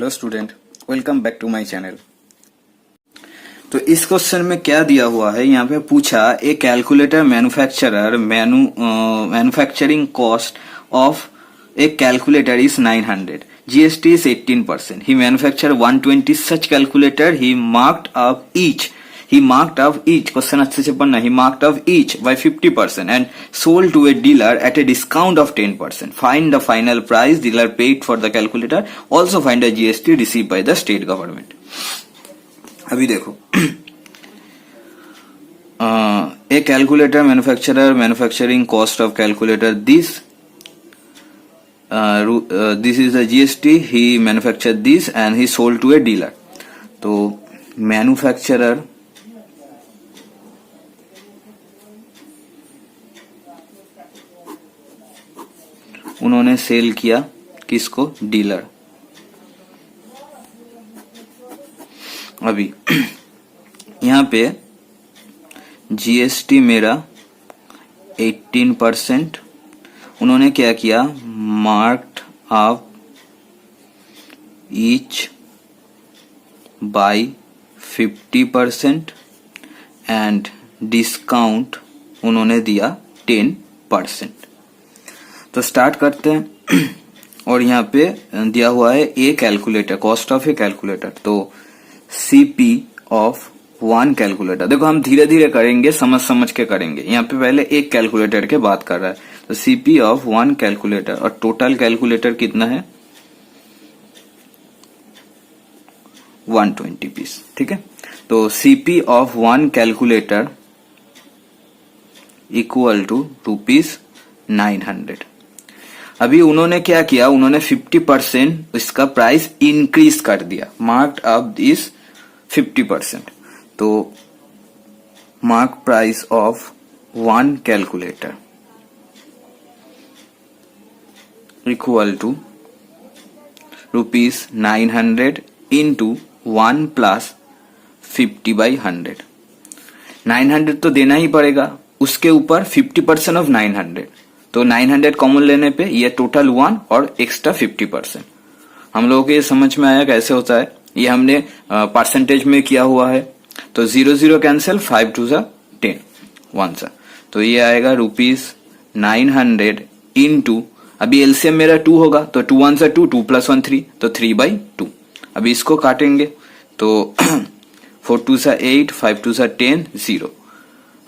Hello student, welcome back to my channel. तो इस question में क्या दिया हुआ है, यहाँ पे पूछा a calculator manufacturer manufacturing cost of a calculator is 900, GST is 18%. He manufactured 120 such calculator. He marked up each question अच्छे से पढ़ना. He marked up each by 50% and sold to a dealer at a discount of 10%. Find the final price dealer paid for the calculator. Also find the GST received by the state government. अभी देखो a calculator manufacturer manufacturing cost of calculator this is the GST. He manufactured this and he sold to a dealer. तो manufacturer उन्होंने cell किया किसको? Dealer. अभी यहाँ पे GST मेरा 18%. उन्होंने क्या किया? Marked up each by 50% and discount उन्होंने दिया 10%. तो स्टार्ट करते हैं. और यहाँ पे दिया हुआ है a calculator, cost of a calculator. तो सीपी ऑफ वन कैलकुलेटर. देखो हम धीरे धीरे करेंगे, समझ के करेंगे. यहाँ पे पहले एक कैलकुलेटर के बात कर रहा है. तो सीपी ऑफ वन कैलकुलेटर और टोटल कैलकुलेटर कितना है? 120 पीस. ठीक है. तो CP of one calculator equal to ₹900. अभी उन्होंने क्या किया? उन्होंने 50% इसका प्राइस इंक्रीज कर दिया. Marked up this 50%. तो mark price of one calculator equal to ₹900 into 1 plus 50/100. 900 तो देना ही पड़ेगा, उसके ऊपर 50% ऑफ 900. तो 900 कॉमन लेने पे ये टोटल 1 और एक्स्ट्रा 50%. हम लोगों को ये समझ में आया कैसे होता है. ये हमने परसेंटेज में किया हुआ है. तो 0 कैंसिल, 5 2 10 1 सा. तो ये आएगा ₹900 इंटू, अभी एलसीएम मेरा 2 होगा तो 2 1 2, 2 + 1 3, तो 3/2. अभी इसको काटेंगे तो 4 2 8, 5 2 10, 0.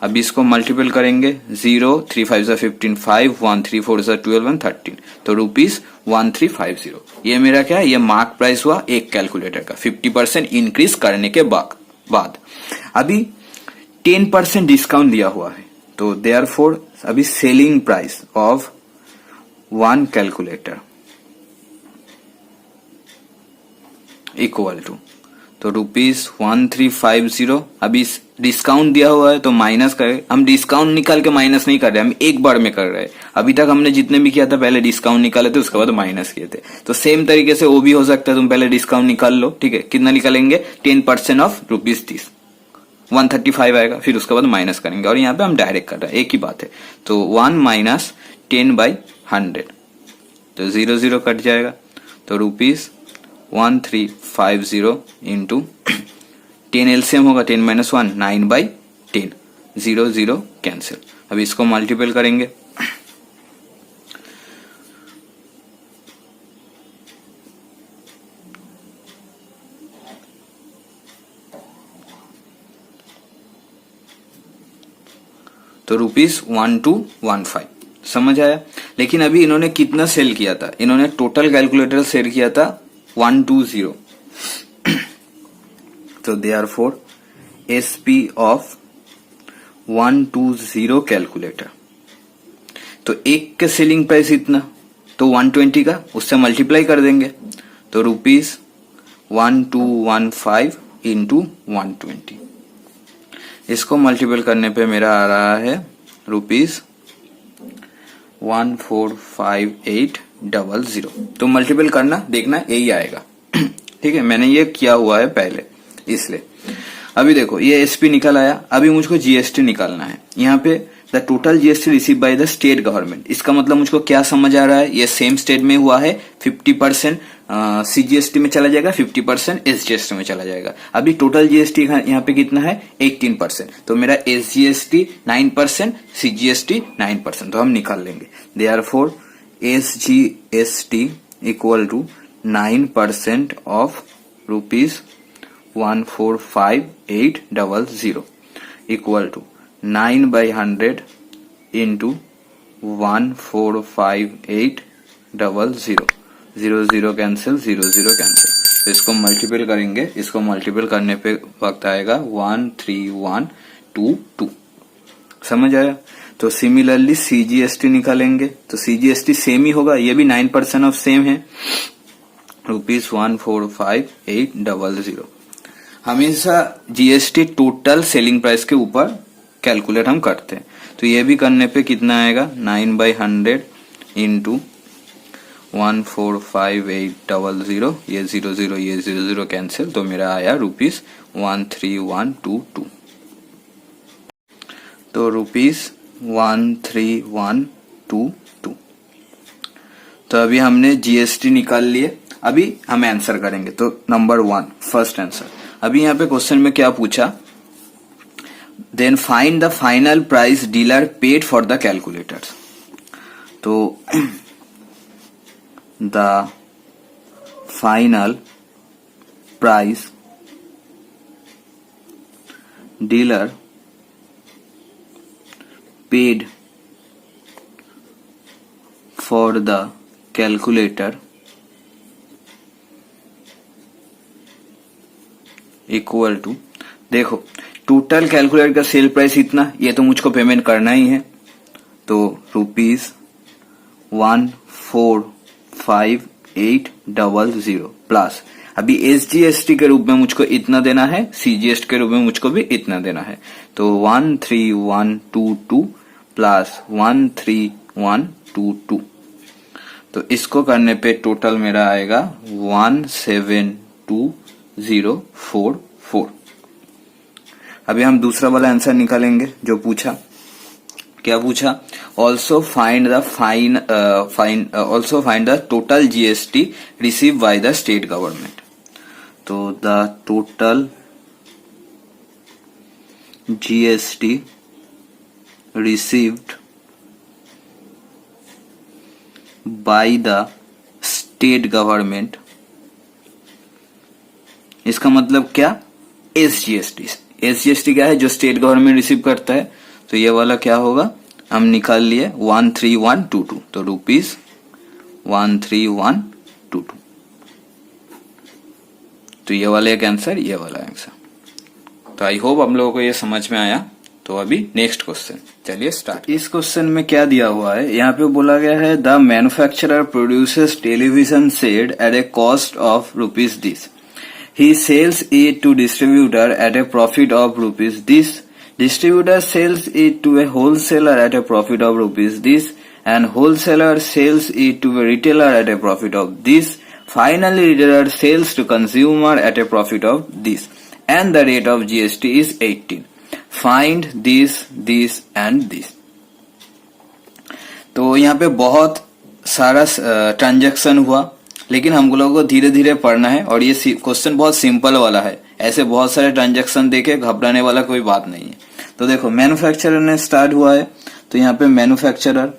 अभी इसको मल्टीपल करेंगे. 0 3 5 15, 5 1 3 4 12 and 13. तो ₹1350. ये मेरा क्या है? ये मार्क प्राइस हुआ एक कैलकुलेटर का 50% इंक्रीज करने के बाद. अभी 10% डिस्काउंट दिया हुआ है. तो देयरफॉर अभी selling price of one calculator equal to, तो ₹1350. अभी डिस्काउंट दिया हुआ है तो माइनस करें. हम डिस्काउंट निकाल के माइनस नहीं कर रहे, हम एक बार में कर रहे हैं. अभी तक हमने जितने भी किया था पहले डिस्काउंट निकाले थे, उसके बाद माइनस किए थे. तो सेम तरीके से वो भी हो सकता है. तुम पहले डिस्काउंट निकाल लो. ठीक है. कितना निकालेंगे? 10% ऑफ ₹30, 135 आएगा. फिर उसके बाद माइनस करेंगे. और यहाँ पे हम डायरेक्ट कर रहे हैं, एक ही बात है. तो 1 - 10/100. तो 0 कट जाएगा. तो ₹1350 इंटू 10 एलसीएम होगा, 10 - 1 9/10. 0 कैंसिल. अब इसको मल्टीपल करेंगे. तो ₹1215. समझ आया. लेकिन अभी इन्होंने कितना सेल किया था? इन्होंने टोटल कैलकुलेटर सेल किया था 120. तो देयरफॉर एसपी ऑफ 120 कैलकुलेटर. तो एक का सेलिंग प्राइस इतना, तो 120 का उससे मल्टीप्लाई कर देंगे. तो ₹1215 इंटू 120. इसको मल्टीपल करने पे मेरा आ रहा है ₹145800. तो मल्टीपल करना, देखना यही आएगा. ठीक है. मैंने ये किया हुआ है पहले, इसलिए. अभी देखो ये एसपी निकल आया. अभी मुझको जीएसटी निकालना है. यहाँ पे the total GST receive by the state government. इसका मतलब मुझको क्या समझ आ रहा है? ये सेम स्टेट में हुआ है, 50% CGST में चला जाएगा, 50% SGST में चला जाएगा। अभी टोटल GST यहाँ पे कितना है 18%, तो मेरा SGST 9%, CGST 9%, तो हम निकाल लेंगे। Therefore SGST equal to 9% of ₹145,800 equal to 9/100 into 145,800, 0 cancel, 0 cancel, तो इसको मल्टीपल करेंगे। इसको मल्टीपल करने पे वक्त आएगा 13122। समझ आया? तो सिमिलरली CGST निकालेंगे, तो CGST सेम ही होगा, ये भी 9% ऑफ सेम है, ₹145,800। हमेशा GST टोटल सेलिंग प्राइस के ऊपर कैलकुलेट हम करते हैं, तो ये भी करने पे कितना आएगा 9/100 इंटू 145,800, ये 0 ये 0 कैंसिल, तो मेरा आया ₹13122। तो ₹13122। तो अभी हमने GST निकाल लिए, अभी हम आंसर करेंगे। तो नंबर 1 फर्स्ट आंसर। अभी यहाँ पे क्वेश्चन में क्या पूछा, then find the final price dealer paid for the calculators. तो the final price dealer paid for the calculator equal to, देखो टोटल कैलकुलेटर का सेल प्राइस इतना, ये तो मुझको पेमेंट करना ही है, तो ₹145,800 प्लस अभी SGST के रूप में मुझको इतना देना है, CGST के रूप में मुझको भी इतना देना है, तो 13122 प्लस 13122, तो इसको करने पे टोटल मेरा आएगा 172,044। अभी हम दूसरा वाला आंसर निकालेंगे जो पूछा। क्या पूछा, also find the total GST receive by the state government. तो the total GST received by the state government, इसका मतलब क्या, SGST क्या है, जो स्टेट गवर्नमेंट रिसीव करता है, तो ये वाला क्या होगा, हम निकाल लिए 13122, तो ₹13122, तो ये वाला एक आंसर, ये वाला आंसर। तो आई होप हम लोगों को ये समझ में आया। तो अभी नेक्स्ट क्वेश्चन, चलिए स्टार्ट। इस क्वेश्चन में क्या दिया हुआ है, यहाँ पे बोला गया है the manufacturer produces television set at a cost of rupees this, he sells it to distributor at a profit of rupees this, distributor sells it to a wholesaler at a profit of rupees this, and wholesaler sells it to a retailer at a profit of this, finally retailer sells to consumer at a profit of this, and the rate of GST is 18. Find this and this. तो यहाँ पे बहुत सारा transaction हुआ, लेकिन हम लोगों को धीरे धीरे पढ़ना है, और ये क्वेश्चन बहुत सिंपल वाला है, ऐसे बहुत सारे ट्रांजैक्शन देखे घबराने वाला कोई बात नहीं है। तो देखो मैन्युफैक्चरर ने स्टार्ट हुआ है, तो यहाँ पे मैन्युफैक्चरर,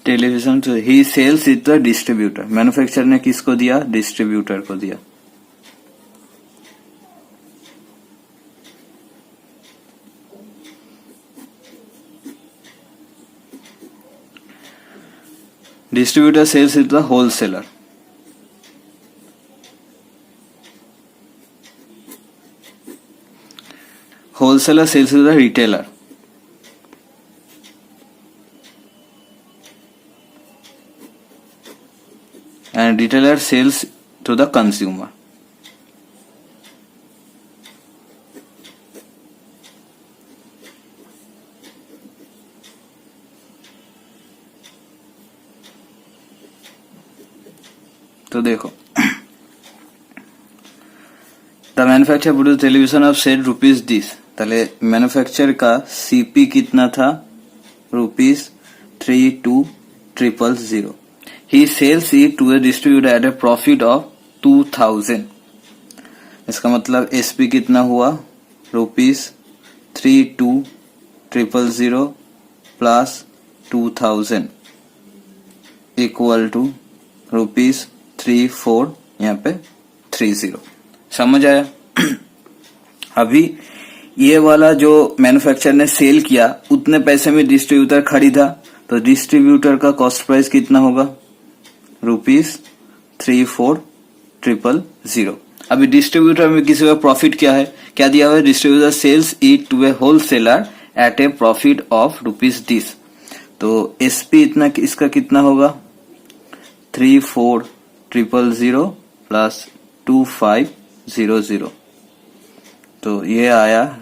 टेलीविजन, तो he sells it the distributor, manufacturer ने किसको दिया, डिस्ट्रीब्यूटर को दिया। Distributor sells it to the wholesaler. Wholesaler sells it to the retailer. And retailer sells to the consumer. तो देखो the manufacturer produce television of set rupees this, ताहले manufacture का CP कितना था, ₹32,000. He sells it to a distributor at a profit of 2000. इसका मतलब SP कितना हुआ, ₹32,000 प्लस 2000 इक्वल टू ₹34, यहाँ पे 30. समझ आया? अभी ये वाला जो मैन्युफैक्चरर ने सेल किया उतने पैसे में डिस्ट्रीब्यूटर खरीदा, तो डिस्ट्रीब्यूटर का कॉस्ट प्राइस कितना होगा, ₹34,000. अभी डिस्ट्रीब्यूटर में किसी का प्रॉफिट क्या है, क्या दिया हुआ है, distributor sells it to a wholesaler at a profit of ₹this. तो एसपी इतना, इसका कितना होगा, 34,000 प्लस 2500, तो ये आया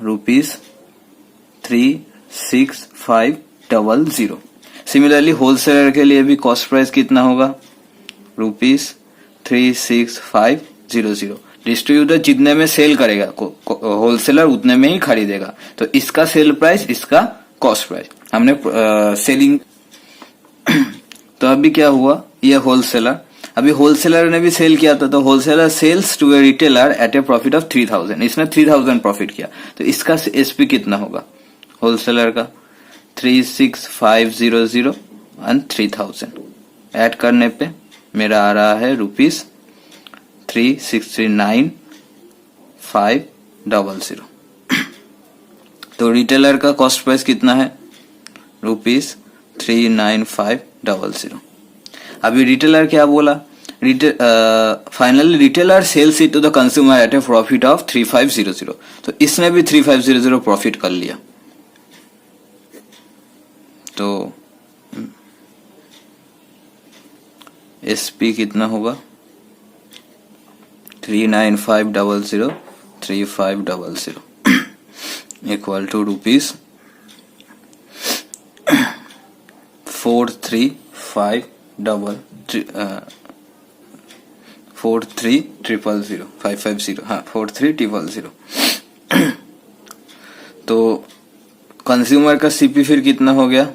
₹36,500. सिमिलरली होलसेलर के लिए भी कॉस्ट प्राइस कितना होगा, ₹36,500. डिस्ट्रीब्यूटर जितने में सेल करेगा होलसेलर उतने में ही खरीदेगा, तो इसका सेल प्राइस, इसका कॉस्ट प्राइस हमने सेलिंग. तो अभी क्या हुआ, ये होलसेलर, अभी होलसेलर ने भी सेल किया था, तो wholesaler sells to a retailer at a profit of 3000. इसने 3000 प्रॉफिट किया, तो इसका एसपी कितना होगा होलसेलर का, 36,500 एंड 3000 ऐड करने पे मेरा आ रहा है ₹369,500. तो रिटेलर का कॉस्ट प्राइस कितना है, ₹395,000. अभी रिटेलर क्या बोला, finally retailer sells it to the consumer at a profit of 3500. तो इसने भी 3500 प्रॉफिट कर लिया, तो एसपी कितना होगा, 395,000 3500 इक्वल टू ₹43,500 हाँ 43,000. तो कंज्यूमर का सीपी फिर कितना हो गया,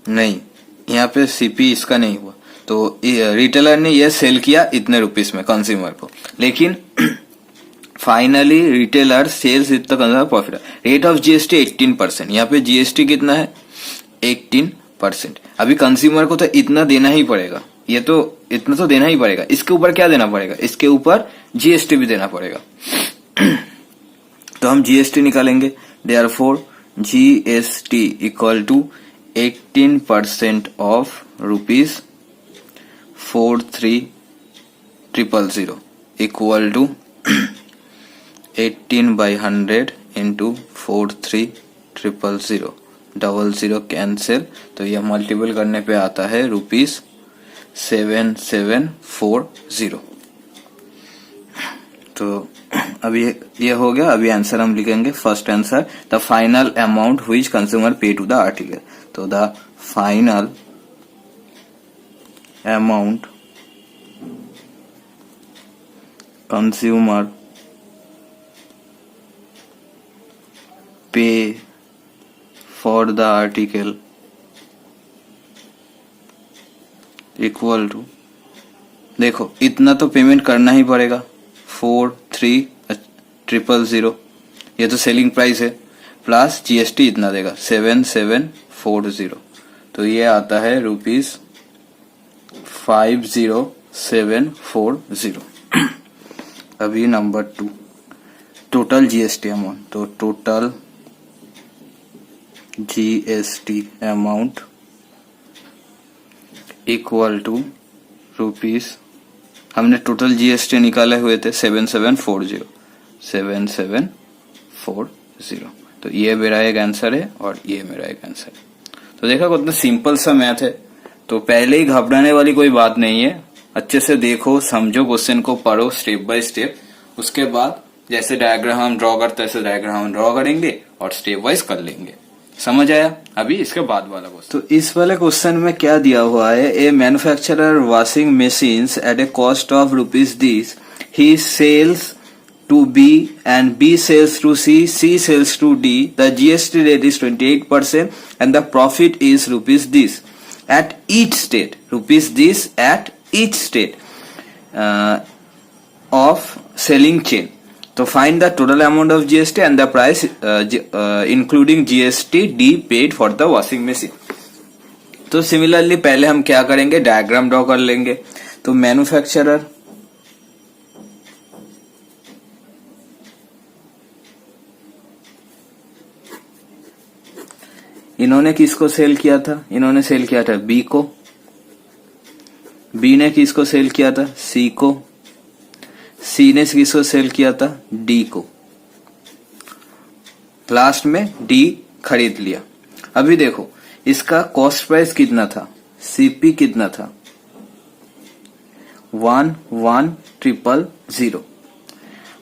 नहीं यहाँ पे सीपी इसका नहीं हुआ, तो रिटेलर ने ये सेल किया इतने रुपीस में कंज्यूमर को, लेकिन फाइनली रिटेलर सेल्स इतना consumer profit. Rate of GST 18%, यहाँ पे जीएसटी कितना है 18%. अभी कंज्यूमर को तो इतना देना ही पड़ेगा, ये तो इतना तो देना ही पड़ेगा, इसके ऊपर क्या देना पड़ेगा, इसके ऊपर जीएसटी भी देना पड़ेगा. तो हम जीएसटी निकालेंगे, therefore GST equal to 18% of ₹43,000 equal to 18/100 into 43,000 00 cancel, तो यह मल्टीपल करने पे आता है ₹7740. तो अभी ये हो गया. अभी आंसर हम लिखेंगे. First answer, the final amount which consumer pay to the article. तो the final amount consumer pay for the article equal to, देखो इतना तो पेमेंट करना ही पड़ेगा 43,000, ये तो सेलिंग प्राइस है, प्लस जीएसटी इतना देगा 7740, तो ये आता है ₹50,740. अभी नंबर 2, टोटल जीएसटी अमाउंट. तो total GST amount equal to rupees, हमने टोटल जीएसटी निकाले हुए थे 7740. तो ये मेरा एक आंसर है और ये मेरा एक आंसर है. तो देखा कितना सिंपल सा मैथ है. तो पहले ही घबराने वाली कोई बात नहीं है, अच्छे से देखो, समझो, क्वेश्चन को पढ़ो स्टेप बाय स्टेप. उसके बाद जैसे डायग्राम हम ड्रॉ करते हैं ऐसे डायग्राम हम ड्रॉ करेंगे और स्टेप वाइज कर लेंगे. समझ आया? अभी इसके बाद वाला क्वेश्चन. तो इस वाले क्वेश्चन में क्या दिया हुआ है, a manufacturer washing machines at a cost of ₹this, he sells to B and B sells to C, C sells to D, the GST rate is 28% and the profit is rupees this at each state, rupees this at each state of selling chain. तो find the total amount of GST and the price including GST D paid for the washing machine. तो similarly पहले हम क्या करेंगे, diagram draw कर लेंगे. तो manufacturer इन्होंने किसको सेल किया था, इन्होंने सेल किया था बी को, बी ने किसको सेल किया था, सी को, सी ने किसको सेल किया था, डी को. लास्ट में डी खरीद लिया. अभी देखो इसका कॉस्ट प्राइस कितना था, सीपी कितना था, 11,000.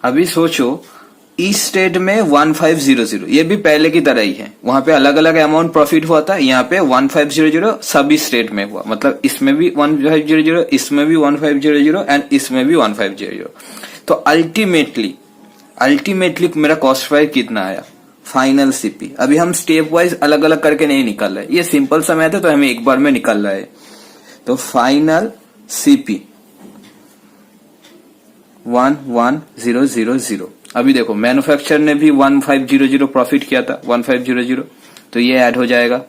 अभी सोचो इस स्टेट में 1500, ये भी पहले की तरह ही है. वहां पे अलग अलग अमाउंट प्रॉफिट हुआ था, यहाँ पे 1500 सभी स्टेट में हुआ. मतलब इसमें भी 1500, इसमें भी 1500 एंड इसमें भी 1500. तो अल्टीमेटली मेरा कॉस्ट प्राइस कितना आया, फाइनल सीपी. अभी हम स्टेप वाइज अलग अलग करके नहीं निकाल रहे, ये सिंपल सा मैथ है तो हमें एक बार में निकाल रहा है. तो फाइनल सीपी 11,000. अभी देखो मैन्युफैक्चर ने भी 1500 प्रॉफिट किया था, 1500, तो ये ऐड हो जाएगा.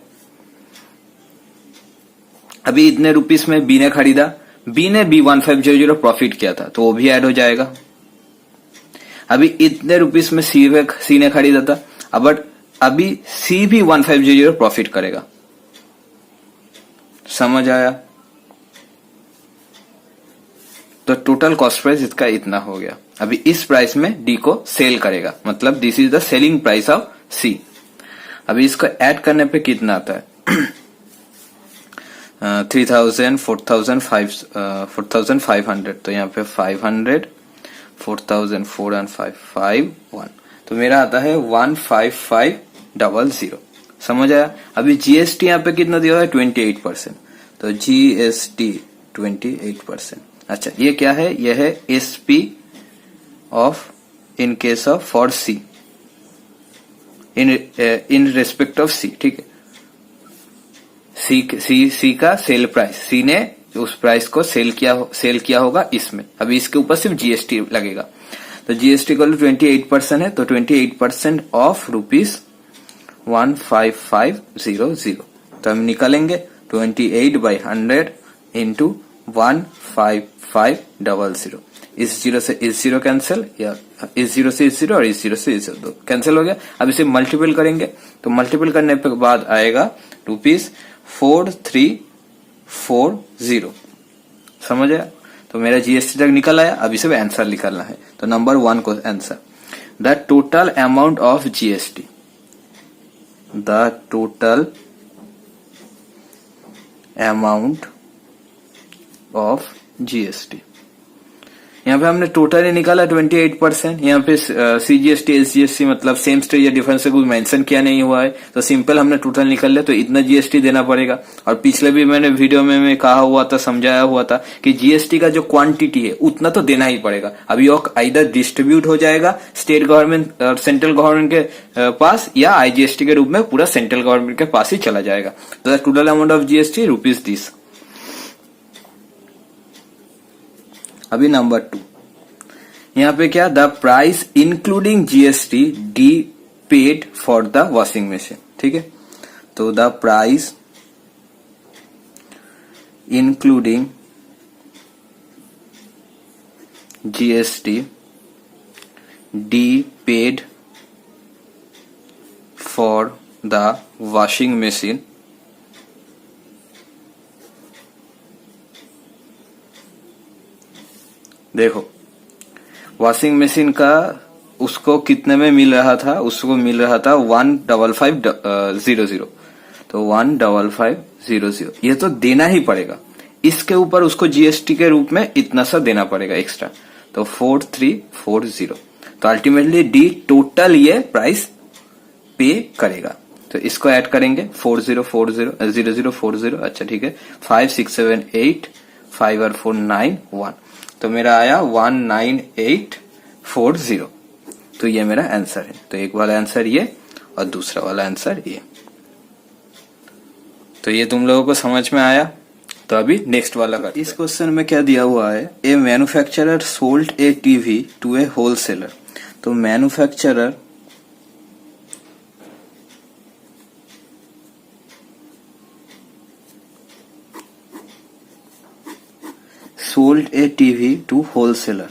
अभी इतने रुपीस में बी ने खरीदा, बी ने भी 1500 प्रॉफिट किया था, तो वो भी ऐड हो जाएगा. अभी इतने रुपीस में सी ने खरीदा था, बट अभी सी भी 1500 प्रॉफिट करेगा. समझ आया. तो टोटल कॉस्ट प्राइस इसका इतना हो गया. अभी इस प्राइस में डी को सेल करेगा, मतलब this is the selling price of C. अभी इसको ऐड करने पे कितना आता है, 3000, 4,500. तो यहाँ पे 500, 4,000, 4 and 5, 5, 1. तो मेरा आता है 15500. समझ आया. अभी जीएसटी यहाँ पे कितना दिया हुआ है, 28%. तो जीएसटी 28%. अच्छा ये क्या है, यह है SP of in case of for C, in respect of C. ठीक है, सी का सेल प्राइस, सी ने उस प्राइस को सेल किया होगा इसमें. अभी इसके ऊपर सिर्फ जीएसटी लगेगा. तो जीएसटी का 28% है, तो 28% ऑफ ₹15500. तो हम निकालेंगे 28/100 इंटू 15500. इस जीरो से इस जीरो कैंसिल, या इस जीरो से इस जीरो और इस जीरो से इस जीरो कैंसिल हो गया. अब इसे मल्टीपल करेंगे, तो मल्टीपल करने के बाद आएगा ₹4340. समझ आया. तो मेरा जीएसटी तक निकल आया. अब इसे आंसर निकालना है. तो नंबर 1 को answer, the total amount of GST, the total amount of GST. यहाँ पे हमने टोटल ही निकाला 28%. यहाँ पे सीजीएसटी एसजीएसटी मतलब सेम स्टेज या डिफरेंस से कुछ मेंशन किया नहीं हुआ है, तो सिंपल हमने टोटल निकाल लिया. तो इतना जीएसटी देना पड़ेगा. और पिछले भी मैंने वीडियो में मैं कहा हुआ था, समझाया हुआ था कि जीएसटी का जो क्वांटिटी है उतना तो देना ही पड़ेगा. अभी वो इधर डिस्ट्रीब्यूट हो जाएगा स्टेट गवर्नमेंट और सेंट्रल गवर्नमेंट के पास, या आईजीएसटी के रूप में पूरा सेंट्रल गवर्नमेंट के पास ही चला जाएगा. तो टोटल अमाउंट ऑफ जीएसटी ₹30. अभी नंबर 2, यहाँ पे क्या, the price including GST D paid for the washing machine. ठीक है, तो the price including GST D paid for the washing machine देखो वॉशिंग मशीन का उसको कितने में मिल रहा था, उसको मिल रहा था 15500. तो 15500 ये तो देना ही पड़ेगा. इसके ऊपर उसको जीएसटी के रूप में इतना सा देना पड़ेगा एक्स्ट्रा. तो 4340. तो अल्टीमेटली डी टोटल ये प्राइस पे करेगा. तो इसको ऐड करेंगे 0040. अच्छा ठीक है, 5 6 7 8 5 और 4 9 1. तो मेरा आया 40। तो ये मेरा आंसर है। तो एक वाला आंसर ये और दूसरा वाला आंसर ये। तो ये तुम लोगों को समझ में आया। तो अभी नेक्स्ट वाला करते हैं। इस क्वेश्चन में क्या दिया हुआ है, a manufacturer sold a TV to a wholesaler. तो manufacturer sold a TV to wholesaler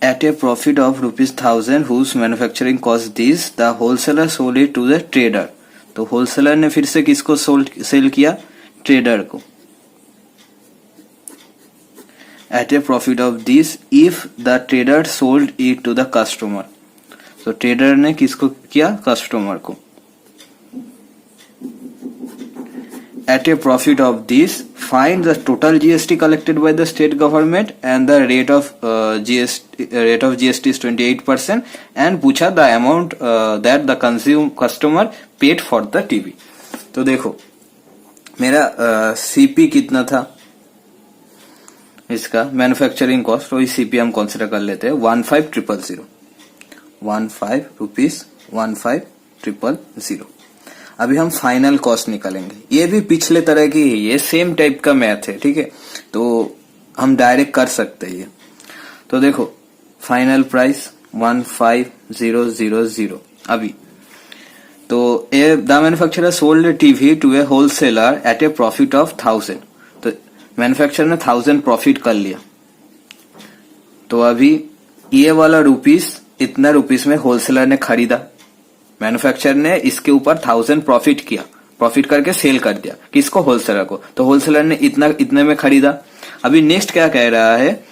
at a profit of ₹1000 whose manufacturing cost this, the wholesaler sold it to the trader। तो होलसेलर ने फिर से किसको सेल किया, trader को। at a profit of this if the trader sold it to the customer। तो trader ने किसको किया, कस्टमर को। At a profit of this, find the total GST collected by the state government and the rate of GST is 28% and पूछा the amount that the customer paid for the TV। तो देखो मेरा CP कितना था इसका, manufacturing cost, वही CP हम consider कर लेते हैं 15,000 15,000। अभी हम फाइनल कॉस्ट निकालेंगे। ये भी पिछले तरह की है, ये सेम टाइप का मैथ है, ठीक है। तो हम डायरेक्ट कर सकते हैं ये। तो देखो फाइनल प्राइस 15,000 अभी। तो the manufacturer sold TV to a wholesaler at a profit of 1000। तो मैन्युफैक्चरर ने 1000 प्रॉफिट कर लिया। तो अभी ये वाला रुपीस इतना रुपीस में होलसेलर ने खरीदा, मैन्युफैक्चरर ने इसके ऊपर 1000 प्रॉफिट किया, प्रॉफिट करके सेल कर दिया किसको, होलसेलर को। तो होलसेलर ने इतने में खरीदा। अभी नेक्स्ट क्या कह रहा है,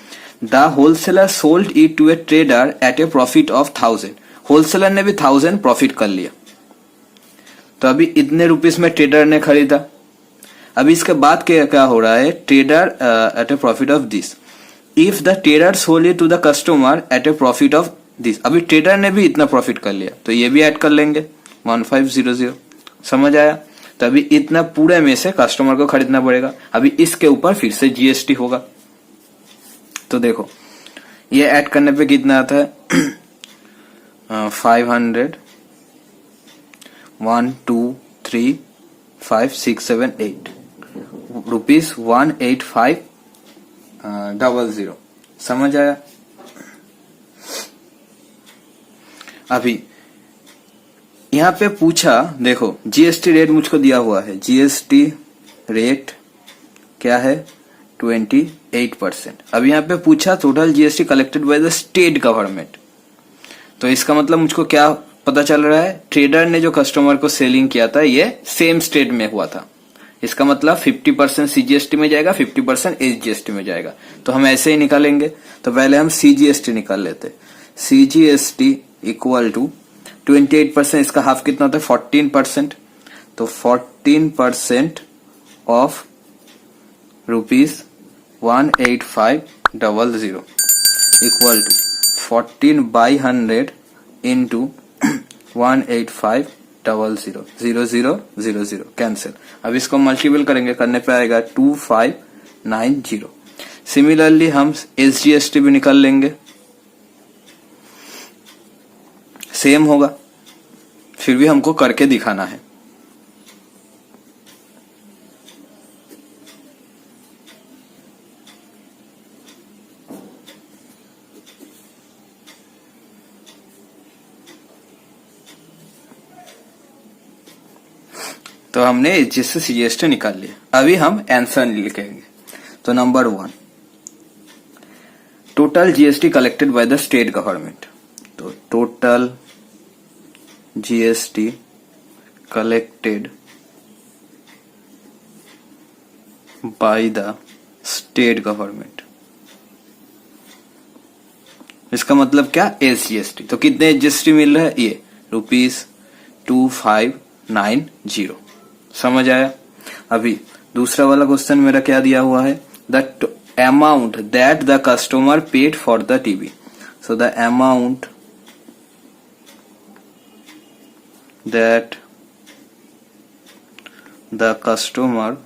the wholesaler sold it to a trader at a profit of 1000। Wholesaler ने भी 1000 प्रॉफिट कर लिया। तो अभी इतने रुपीस में ट्रेडर ने खरीदा। अभी इसके बाद क्या हो रहा है, trader at a profit of this if the trader sold it to the customer at a profit of this. अभी ट्रेडर ने भी इतना प्रॉफिट कर लिया, तो ये भी ऐड कर लेंगे 1500। समझ आया। तो अभी इतना पूरे में से कस्टमर को खरीदना पड़ेगा। अभी इसके ऊपर फिर से GST होगा। तो देखो ये ऐड करने पे कितना आता है 500 1 2 3 5 6 7 8 रुपीज 18500। समझ आया। अभी यहां पे पूछा, देखो GST रेट मुझको दिया हुआ है। GST रेट क्या है 28%। अब यहाँ पे पूछा total GST collected by the state government. तो इसका मतलब मुझको क्या पता चल रहा है, ट्रेडर ने जो कस्टमर को सेलिंग किया था ये सेम स्टेट में हुआ था। इसका मतलब 50% CGST में जाएगा, 50% SGST में जाएगा। तो हम ऐसे ही निकालेंगे। तो पहले हम CGST निकाल लेते। CGST इक्वल टू 28%, इसका हाफ कितना होता है 14%। तो 14% of ₹18500 equal to 14/100 into 18500 0000 cancel. अब इसको मल्टीपल करेंगे, करने पे आएगा 2590। सिमिलरली हम SGST भी निकाल लेंगे, सेम होगा, फिर भी हमको करके दिखाना है। तो हमने जिससे CGST निकाल लिया। अभी हम आंसर लिखेंगे। तो number 1 total GST collected by the state government. तो total GST collected by the state government। इसका मतलब क्या, SGST। तो कितने SGST मिल रहा है, ये ₹2590। समझ आया। अभी दूसरा वाला क्वेश्चन मेरा क्या दिया हुआ है, the amount that the customer paid for the TV. So the amount that the customer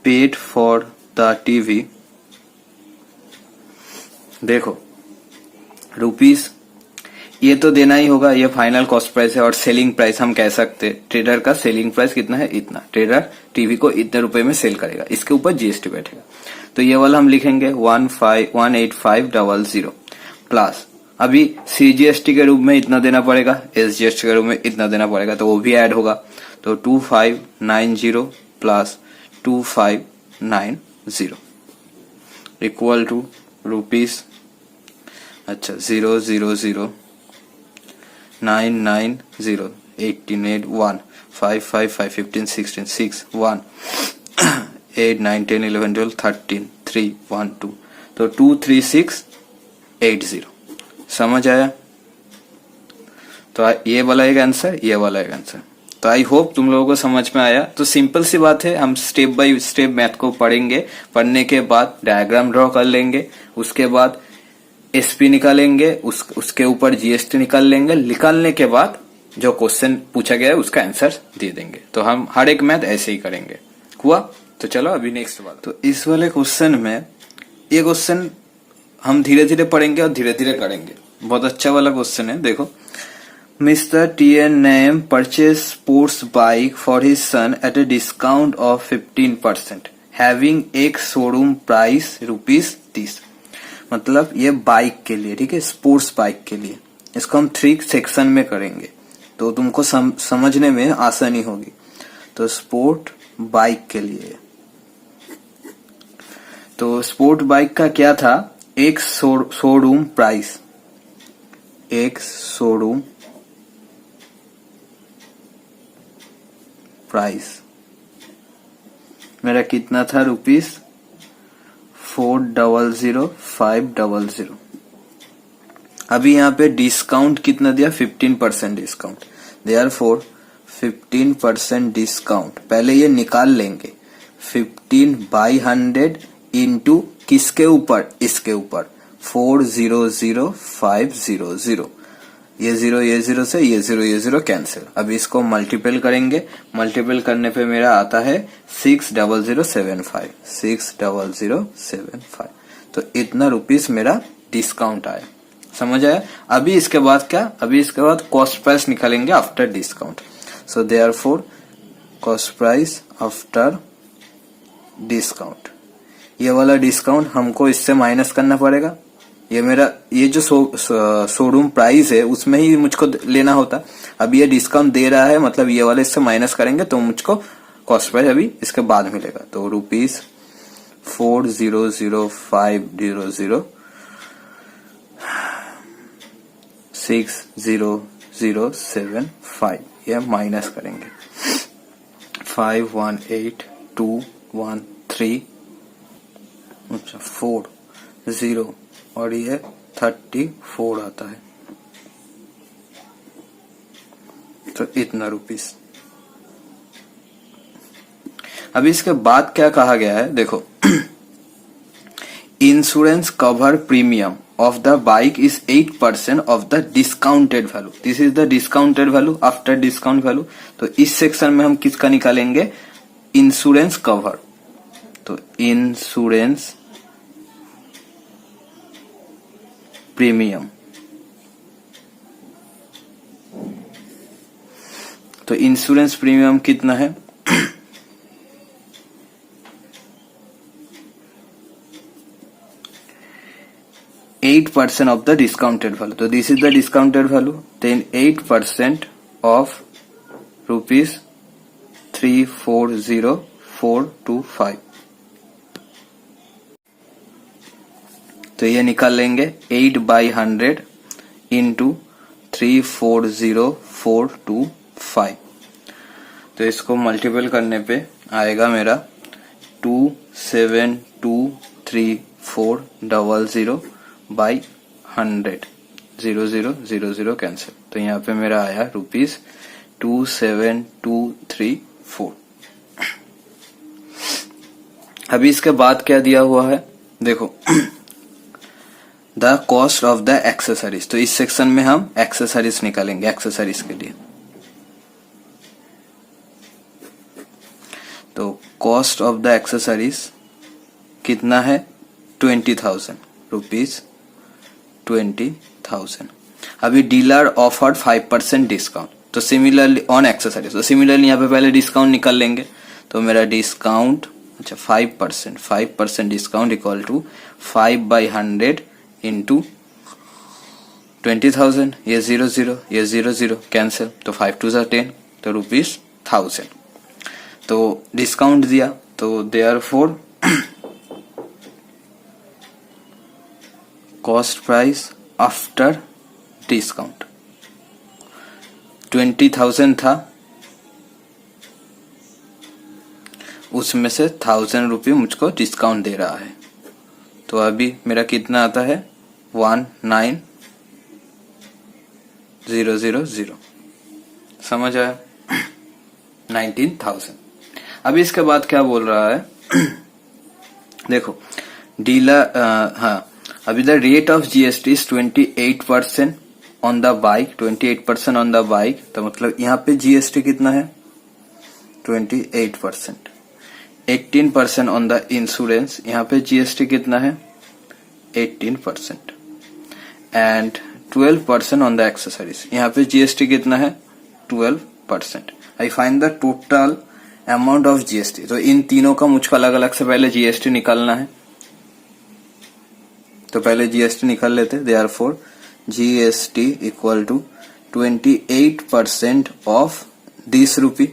paid for the TV, देखो रुपीस ये तो देना ही होगा, ये फाइनल कॉस्ट प्राइस है और सेलिंग प्राइस हम कह सकते हैं ट्रेडर का सेलिंग प्राइस कितना है, इतना, ट्रेडर टीवी को इतने रुपए में सेल करेगा, इसके ऊपर जीएसटी बैठेगा। तो ये वाला हम लिखेंगे 18500 प्लस अभी सीजीएसटी के रूप में इतना देना पड़ेगा, एसजीएसटी के रूप में इतना देना पड़ेगा, तो वो भी ऐड होगा। तो 2590 प्लस 2590 इक्वल टू रुपीस, अच्छा 000 990 18 1 5 5 5 15 16 6 1 8 9 10 11 12 13 3 1 2, तो 23680 समझ आया। तो ये वाला एक आंसर, ये वाला एक आंसर। तो आई होप तुम लोगों को समझ में आया। तो सिंपल सी बात है, हम स्टेप बाय स्टेप मैथ को पढ़ेंगे, पढ़ने के बाद डायग्राम ड्रॉ कर लेंगे, उसके बाद एसपी निकालेंगे, उसके ऊपर जीएसटी निकाल लेंगे, निकालने के बाद जो क्वेश्चन पूछा गया है उसका आंसर दे देंगे। तो हम हर एक मैथ ऐसे ही करेंगे। हुआ? तो चलो अभी नेक्स्ट बात। तो इस वाले क्वेश्चन में ये क्वेश्चन हम धीरे धीरे पढ़ेंगे और धीरे धीरे करेंगे। बहुत अच्छा वाला क्वेश्चन है। देखो, mister TN name purchase sports bike for his son at a discount of 15% having एक शोरूम प्राइस ₹30। मतलब ये बाइक के लिए, ठीक है, स्पोर्ट्स बाइक के लिए। इसको हम 3 सेक्शन में करेंगे तो तुमको समझने में आसानी होगी। तो स्पोर्ट बाइक के लिए, तो स्पोर्ट बाइक का क्या था, एक शोरूम प्राइस, एक शोरूम प्राइस मेरा कितना था, ₹400,500। अभी यहाँ पे डिस्काउंट कितना दिया, 15% डिस्काउंट, देयरफॉर 15% डिस्काउंट। पहले ये निकाल लेंगे, 15/100 इंटू किसके ऊपर, इसके ऊपर 400,500। ये जीरो से ये जीरो कैंसिल। अभी इसको मल्टीपल करेंगे, मल्टीपल करने पे मेरा आता है 60075। तो इतना रुपीस मेरा डिस्काउंट आया। समझ आया? अभी इसके बाद क्या, अभी इसके बाद कॉस्ट प्राइस निकालेंगे after discount. So therefore cost price after discount, ये वाला डिस्काउंट हमको इससे माइनस करना पड़ेगा। ये मेरा ये जो शोरूम प्राइस है उसमें ही मुझको लेना होता। अब ये डिस्काउंट दे रहा है, मतलब ये वाले इससे माइनस करेंगे तो मुझको कॉस्ट प्राइस अभी इसके बाद मिलेगा। तो ₹400,500 60075, ये माइनस करेंगे 518213, अच्छा 40 और ये 34 आता है। तो इतना रुपीस। अभी इसके बाद क्या कहा गया है, देखो, insurance cover premium of the bike is 8% of the discounted value. This is the discounted value after discount value. तो इस सेक्शन में हम किसका निकालेंगे, इंश्योरेंस कवर। तो इंश्योरेंस प्रीमियम, तो इंश्योरेंस प्रीमियम कितना है, 8% of the discounted value. So this is the discounted value. Then 8% of ₹340,425. तो ये निकाल लेंगे 8/100 इंटू 340,425। तो इसको मल्टीपल करने पे आएगा मेरा 2723400 बाई 100, 0000 कैंसिल। तो यहाँ पे मेरा आया ₹27234। अभी इसके बाद क्या दिया हुआ है, देखो, the cost of the accessories. तो इस सेक्शन में हम एक्सेसरीज निकालेंगे, एक्सेसरीज के लिए। तो कॉस्ट ऑफ द एक्सेसरीज कितना है, 20,000 रुपीज, 20,000। अभी डीलर ऑफर्ड 5% डिस्काउंट, तो सिमिलरली ऑन एक्सेसरीज, तो सिमिलरली यहाँ पे पहले डिस्काउंट निकाल लेंगे। तो मेरा डिस्काउंट, अच्छा 5% डिस्काउंट इक्वल टू 5/100 इंटू 20,000। ये 0 ये 0 कैंसिल, तो 5 2 10, तो ₹1000। तो डिस्काउंट दिया, तो therefore cost price after discount 20,000 था, उसमें से 1,000 रुपये मुझको डिस्काउंट दे रहा है। तो अभी मेरा कितना आता है, 19,000। समझ आया, 19,000। अभी इसके बाद क्या बोल रहा है देखो, डीलर, हाँ, अभी the rate of GST is 28% on the bike, 28% on the bike. तो मतलब यहाँ पे जीएसटी कितना है, 28%। 18% ऑन द इंश्योरेंस, यहाँ पे जीएसटी कितना है, 18%। एंड 12% ऑन द एक्सेसरीज, यहाँ पे जीएसटी कितना है, 12%। I find the total amount of GST. तो इन तीनों का मुझको अलग अलग से पहले जीएसटी निकालना है, तो पहले जीएसटी निकाल लेते। Therefore GST equal to 28% of this rupee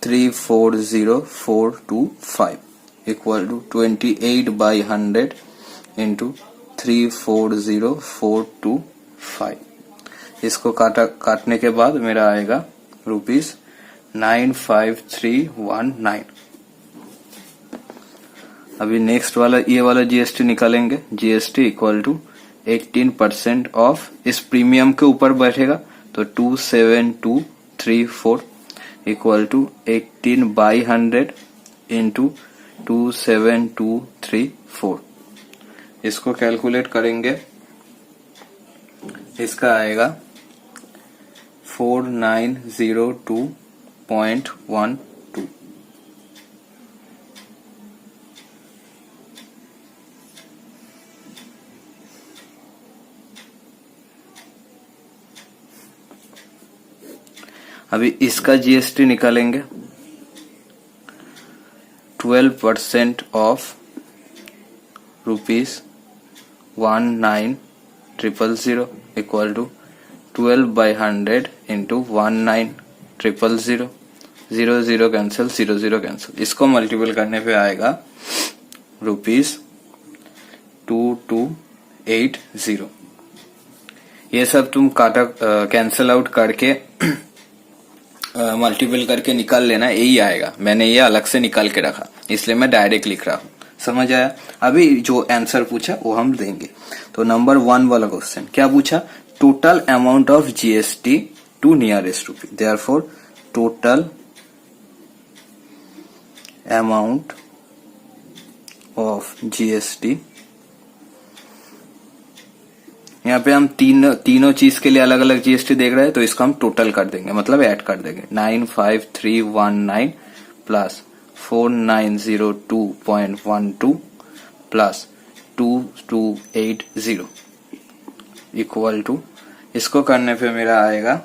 340,425 equal to 28/100 into 340,425। इसको काटने के बाद मेरा आएगा ₹95319। अभी नेक्स्ट वाला, ये वाला जीएसटी निकालेंगे। जीएसटी इक्वल टू 18% ऑफ, इस प्रीमियम के ऊपर बैठेगा, तो 27234 इक्वल टू 18/100 इंटू 27234। इसको कैलकुलेट करेंगे, इसका आएगा 4902.12। अभी इसका जीएसटी निकालेंगे। 12% of ₹19,000 equal to 12/100 into 19,000। 0 cancel, 0 cancel. इसको मल्टीपल करने पे आएगा ₹2280। ये सब तुम काटा कैंसिल आउट करके मल्टीपल करके निकाल लेना, यही आएगा। मैंने ये अलग से निकाल के रखा, इसलिए मैं डायरेक्ट लिख रहा हूँ। समझ आया। अभी जो आंसर पूछा वो हम देंगे। तो नंबर 1 वाला क्वेश्चन क्या पूछा, total amount of GST to nearest rupee. Therefore total amount of GST, यहाँ पे हम तीनों चीज के लिए अलग अलग जीएसटी देख रहे हैं, तो इसको हम टोटल कर देंगे, मतलब ऐड कर देंगे। 95319 प्लस 4902.12 प्लस 2280 इक्वल टू, इसको करने पे मेरा आएगा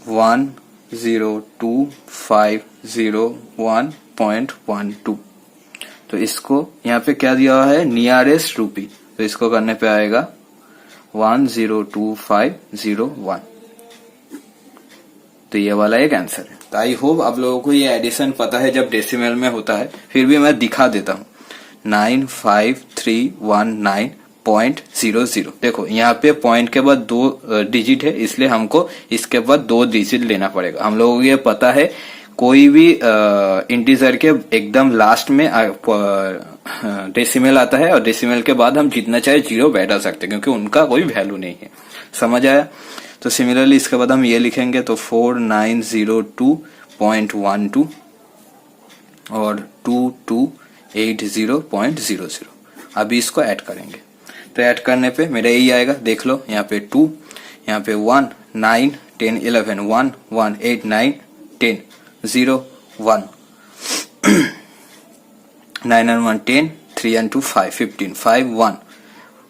102,501.12। तो इसको यहाँ पे क्या दिया हुआ है, नियरेस्ट रूपी, तो इसको करने पे आएगा 102,501। तो ये वाला एक आंसर है। तो आई होप आप लोगों को ये एडिशन पता है जब डेसिमल में होता है, फिर भी मैं दिखा देता हूँ। 95319.00। देखो यहाँ पे पॉइंट के बाद 2 डिजिट है, इसलिए हमको इसके बाद 2 डिजिट लेना पड़ेगा। हम लोगों को ये पता है, कोई भी इंटीजर के एकदम लास्ट में डेसिमल आता है, और डेसिमल के बाद हम जितना चाहे 0 बैठा सकते हैं, क्योंकि उनका कोई वैल्यू नहीं है। समझ आया। तो सिमिलरली इसके बाद हम ये लिखेंगे, तो 4902.12 और 2280 80.00। अभी इसको ऐड करेंगे, तो ऐड करने पे मेरा यही आएगा, देख लो यहाँ पे 2, यहाँ पे 1, 9, 10, 11, 1, 1, 8, 9, 10, 0, 1, 9 and 1 10, 3 and 2 5, 15, 5 1,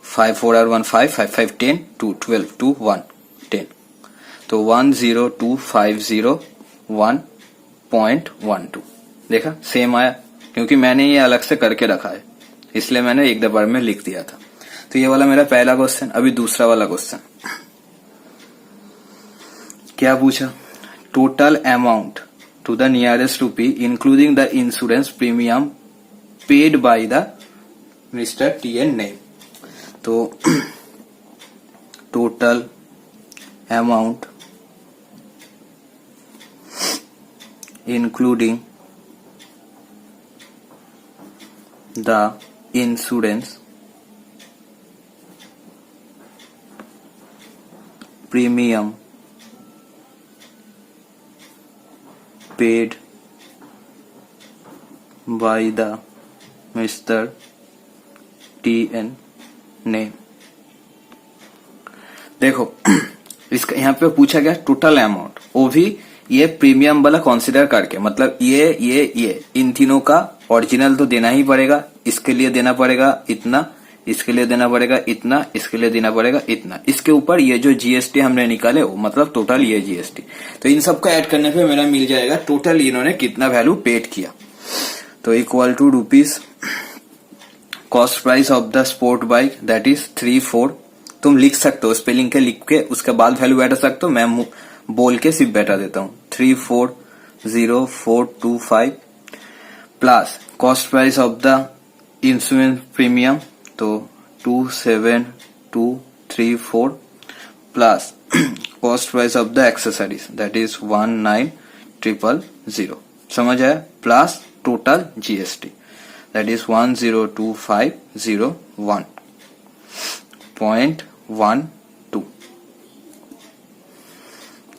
5 4 and 1 5, 5 5 10, 2 12, 2 1 10। तो 10250 देखा, सेम आया, क्योंकि मैंने ये अलग से करके रखा है, इसलिए मैंने एक बार में लिख दिया था। तो ये वाला मेरा पहला क्वेश्चन। अभी दूसरा वाला क्वेश्चन क्या पूछा, total amount to the nearest rupee including the insurance premium paid by the mister TN name. तो total amount including the insurance premium paid by the mister TN name. देखो इसका यहाँ पे पूछा गया टोटल अमाउंट, वो भी ये प्रीमियम वाला कंसीडर करके, मतलब ये इन तीनों का ओरिजिनल तो देना ही पड़ेगा, इसके लिए देना पड़ेगा इतना, इसके लिए देना पड़ेगा इतना, इसके लिए देना पड़ेगा इतना, इसके ऊपर ये जो GST हमने निकाले वो मतलब टोटल ये GST। तो इन सबको ऐड करने पे मेरा मिल जाएगा टोटल इन्होंने कितना वैल्यू पेड किया। तो equal to rupees cost price of the sport bike that is 34। तुम लिख सकते हो, स्पेलिंग के लिख के उसके बाद वैल्यू बैठा सकते हो, मैं बोल के सिर्फ बैठा देता हूँ, 340425 plus cost price of the insurance premium तो 27234 plus cost price of the accessories that is 19000। समझ आया, plus total GST that is 102,501.12।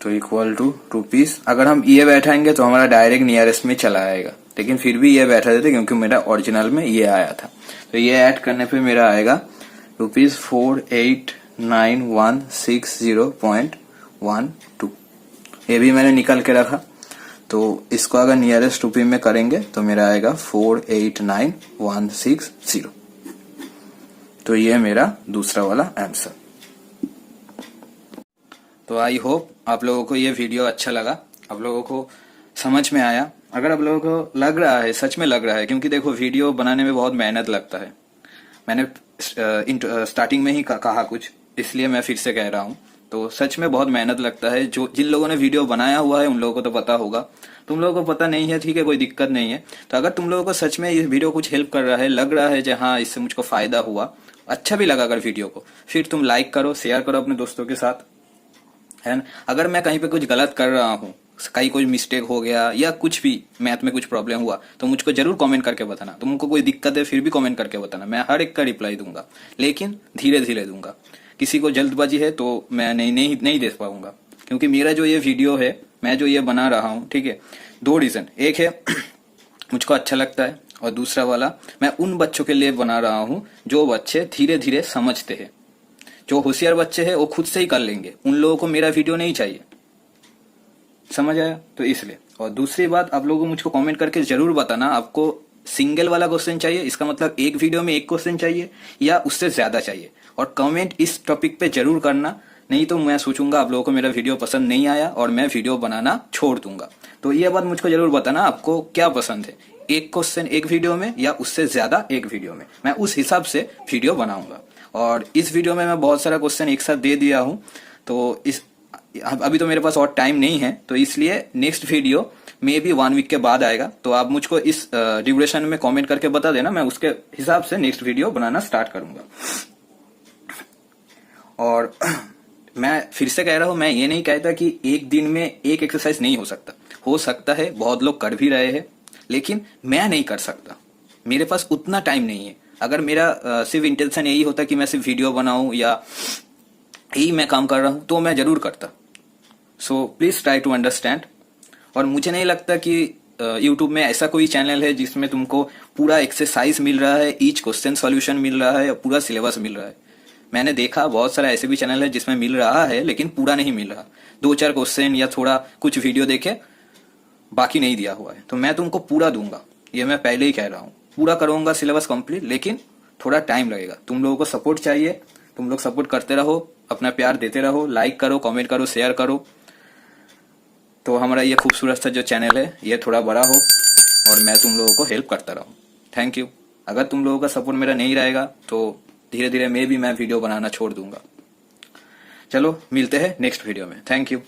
तो इक्वल टू रुपीज, अगर हम ये बैठाएंगे तो हमारा डायरेक्ट नियरेस्ट में चला आएगा, लेकिन फिर भी ये बैठा देते क्योंकि मेरा ओरिजिनल में ये आया था। तो ये ऐड करने पे मेरा आएगा रुपीज 489160.12। ये भी मैंने निकाल के रखा, तो इसको अगर नियरेस्ट रुपी में करेंगे तो मेरा आएगा 489160। तो ये मेरा दूसरा वाला आंसर। तो आई होप आप लोगों को ये वीडियो अच्छा लगा, आप लोगों को समझ में आया। अगर आप लोगों को लग रहा है, सच में लग रहा है, क्योंकि देखो वीडियो बनाने में बहुत मेहनत लगता है, मैंने स्टार्टिंग में ही कहा कुछ, इसलिए मैं फिर से कह रहा हूँ। तो सच में बहुत मेहनत लगता है, जो जिन लोगों ने वीडियो बनाया हुआ है उन लोगों को तो पता होगा, तुम लोगों को पता नहीं है, ठीक है, कोई दिक्कत नहीं है। तो अगर तुम लोगों को सच में ये वीडियो कुछ हेल्प कर रहा है, लग रहा है कि हाँ इससे मुझको फायदा हुआ, अच्छा भी लगा अगर वीडियो को, फिर तुम लाइक करो, शेयर करो अपने दोस्तों के साथ, है ना। अगर मैं कहीं पे कुछ गलत कर रहा हूँ, कहीं कोई मिस्टेक हो गया या कुछ भी मैथ में कुछ प्रॉब्लम हुआ, तो मुझको जरूर कमेंट करके बताना। तुमको कोई दिक्कत है फिर भी कमेंट करके बताना, मैं हर एक का रिप्लाई दूंगा, लेकिन धीरे धीरे दूंगा। किसी को जल्दबाजी है तो मैं नहीं दे पाऊंगा, क्योंकि मेरा जो ये वीडियो है, मैं जो ये बना रहा हूँ, ठीक है, 2 रीजन, एक है मुझको अच्छा लगता है, और दूसरा वाला मैं उन बच्चों के लिए बना रहा हूँ जो बच्चे धीरे धीरे समझते हैं। जो होशियार बच्चे हैं वो खुद से ही कर लेंगे, उन लोगों को मेरा वीडियो नहीं चाहिए, समझ आया। तो इसलिए, और दूसरी बात, आप लोगों को मुझको कमेंट करके जरूर बताना आपको सिंगल वाला क्वेश्चन चाहिए, इसका मतलब एक वीडियो में एक क्वेश्चन चाहिए या उससे ज्यादा चाहिए, और कमेंट इस टॉपिक पे जरूर करना, नहीं तो मैं सोचूंगा आप लोगों को मेरा वीडियो पसंद नहीं आया और मैं वीडियो बनाना छोड़ दूंगा। तो ये बात मुझको जरूर बताना आपको क्या पसंद है, एक क्वेश्चन एक वीडियो में या उससे ज्यादा एक वीडियो में, मैं उस हिसाब से वीडियो बनाऊंगा। और इस वीडियो में मैं बहुत सारा क्वेश्चन एक साथ दे दिया हूं, तो अभी तो मेरे पास और टाइम नहीं है, तो इसलिए next video may be 1 week के बाद आएगा। तो आप मुझको इस ड्यूरेशन में कमेंट करके बता देना, मैं उसके हिसाब से नेक्स्ट वीडियो बनाना स्टार्ट करूंगा। और मैं फिर से कह रहा हूं, मैं ये नहीं कहता कि एक दिन में एक एक्सरसाइज नहीं हो सकता है, बहुत लोग कर भी रहे हैं, लेकिन मैं नहीं कर सकता, मेरे पास उतना टाइम नहीं है। अगर मेरा सिर्फ इंटेंशन यही होता कि मैं सिर्फ वीडियो बनाऊं या यही मैं काम कर रहा हूं, तो मैं जरूर करता। So please try to understand. और मुझे नहीं लगता कि यूट्यूब में ऐसा कोई चैनल है जिसमें तुमको पूरा एक्सरसाइज मिल रहा है, ईच क्वेश्चन सॉल्यूशन मिल रहा है, पूरा सिलेबस मिल रहा है। मैंने देखा बहुत सारा ऐसे भी चैनल है जिसमें मिल रहा है लेकिन पूरा नहीं मिल रहा, 2-4 क्वेश्चन या थोड़ा कुछ वीडियो देखे बाकी नहीं दिया हुआ है। तो मैं तुमको पूरा दूंगा, ये मैं पहले ही कह रहा हूँ, पूरा करूंगा सिलेबस कंप्लीट, लेकिन थोड़ा टाइम लगेगा। तुम लोगों को सपोर्ट चाहिए, तुम लोग सपोर्ट करते रहो, अपना प्यार देते रहो, लाइक करो, कमेंट करो, शेयर करो, तो हमारा ये खूबसूरत सा जो चैनल है ये थोड़ा बड़ा हो और मैं तुम लोगों को हेल्प करता रहूं। Thank you. अगर तुम लोगों का सपोर्ट मेरा नहीं रहेगा तो धीरे धीरे मैं वीडियो बनाना छोड़ दूंगा। चलो मिलते हैं नेक्स्ट वीडियो में। Thank you.